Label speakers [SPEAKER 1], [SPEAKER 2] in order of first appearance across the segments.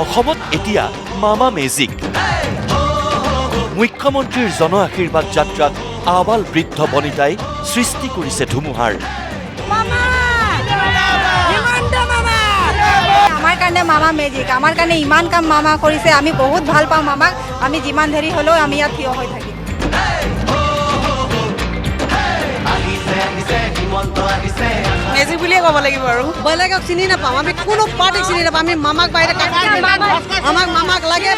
[SPEAKER 1] অসমত এতিয়া মামা মেজিক। মুখ্যমন্ত্ৰীৰ জন আশীৰ্বাদ যাত্ৰাত আবাল বৃদ্ধ বনিতাই সৃষ্টি কৰিছে ধুমুহাৰ।
[SPEAKER 2] আমাৰ কাৰণে মামা মেজিক, আমাৰ কাৰণে ইমান কাম মামা কৰিছে, আমি বহুত ভাল পাওঁ মামাক। আমি যিমান দেৰি হ'লেও আমি ইয়াত থিয় হৈ থাকিম।
[SPEAKER 3] মেজিক বুলিয়ে ক'ব লাগিব আৰু বেলেগক চিনি নাপাওঁ, আমি কোনো পাৰ্টিক চিনি নাপাওঁ, আমি মামাক বাহিৰে আমাক মামাক লাগে।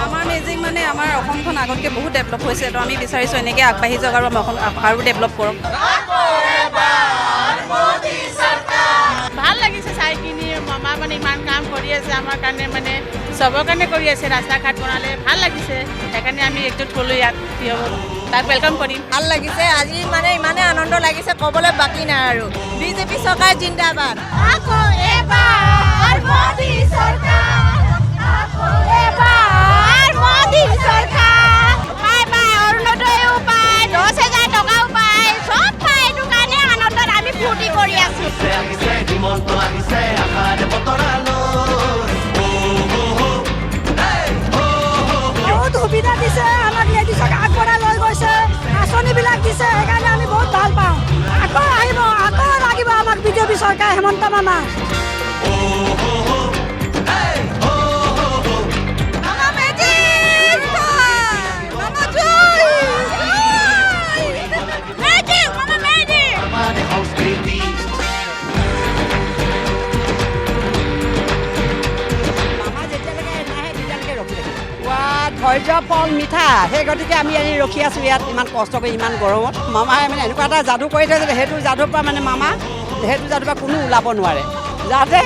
[SPEAKER 2] আমাৰ মেজিক মানে আমাৰ অসমখন আগতকৈ বহুত ডেভেলপ হৈছে, তো আমি বিচাৰিছোঁ এনেকৈ আগবাঢ়ি যাওক আৰু ডেভেলপ কৰক।
[SPEAKER 4] ভাল লাগিছে চাই কিনি, মামা মানে ইমান কাম কৰি আছে আমাৰ কাৰণে, মানে চবৰ কাৰণে কৰি আছে, ৰাস্তা ঘাট বনালে ভাল লাগিছে, সেইকাৰণে আমি একজুট হ'লোঁ ইয়াত তাক ৱেলকাম কৰিম।
[SPEAKER 3] ভাল লাগিছে আজি, মানে ইমানে আনন্দ লাগিছে ক'বলৈ বাকী নাই আৰু। বিজেপি চৰকাৰ জিন্দাবাদ।
[SPEAKER 5] আকৌ এবাৰ মোদী চৰকাৰ, আকৌ এবাৰ মোদী চৰকাৰ। পায় অৰুণোদয়ো পায়, 10,000 টকাও পায়, চব পায়। এইটো কাৰণে আনন্দত আমি ফূৰ্তি কৰি আছো।
[SPEAKER 2] বহুত সুবিধা দিছে আমাক, লেডিজ আগবঢ়াই লৈ গৈছে, আঁচনিবিলাক দিছে, সেইকাৰণে আমি বহুত ভাল পাওঁ। আকৌ আহিব, আকৌ লাগিব আমাক বিজেপি চৰকাৰ, হেমন্ত মামা।
[SPEAKER 3] ধৈৰ্য ফল মিঠা, সেই গতিকে আমি আনি ৰখি আছোঁ ইয়াত ইমান কষ্ট কৰি, ইমান গৰমত। মামাই মানে এনেকুৱা এটা যাদু কৰি থৈছে, সেইটো যাদুৰ পৰা মানে মামা সেইটো যাদুৰ পৰা কোনো ওলাব নোৱাৰে, যাতে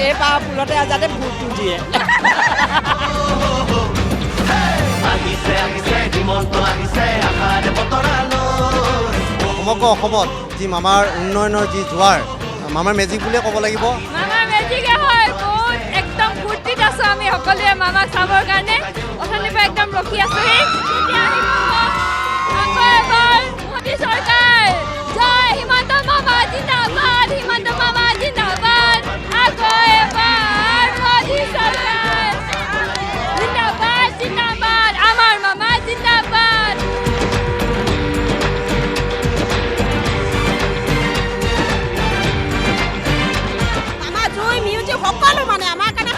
[SPEAKER 3] এই পাৰ ফুলতে যাতে ভূতটো দিয়ে।
[SPEAKER 6] সমগ্ৰ অসমত যি মামাৰ উন্নয়নৰ যি জোৱাৰ, মামাৰ মেজিক বুলিয়ে ক'ব লাগিব।
[SPEAKER 5] মামাৰ মেজিকে হয়, বহুত একদম ফূৰ্তিত আছোঁ আমি সকলোৱে মামাক চাবৰ কাৰণে। অথনিৰ পৰা একদম ৰখি আছোঁহি। আকৌ এবাৰ মোদী চৰকাৰ, জয় হিমন্ত মামা জিন্দাবাদ, হিমন্ত মামা জিন্দাবাদ। আকৌ এবাৰ মোদী চৰকাৰ জিন্দাবাদ, জিন্দাবাদ, আমাৰ মামা জিন্দাবাদ।
[SPEAKER 3] আমাৰ জুই মিউজিক সকলো মানে আমাৰ কাৰণে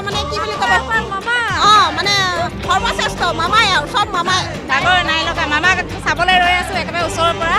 [SPEAKER 3] মানে কি বুলি ক'ব,
[SPEAKER 5] মামা
[SPEAKER 3] মানে সৰ্বশ্ৰেষ্ঠ মামাই আৰু চব মামাই।
[SPEAKER 2] ডাঙৰ নাই লগা মামাক চাবলৈ ৰৈ আছোঁ একেবাৰে ওচৰৰ পৰা।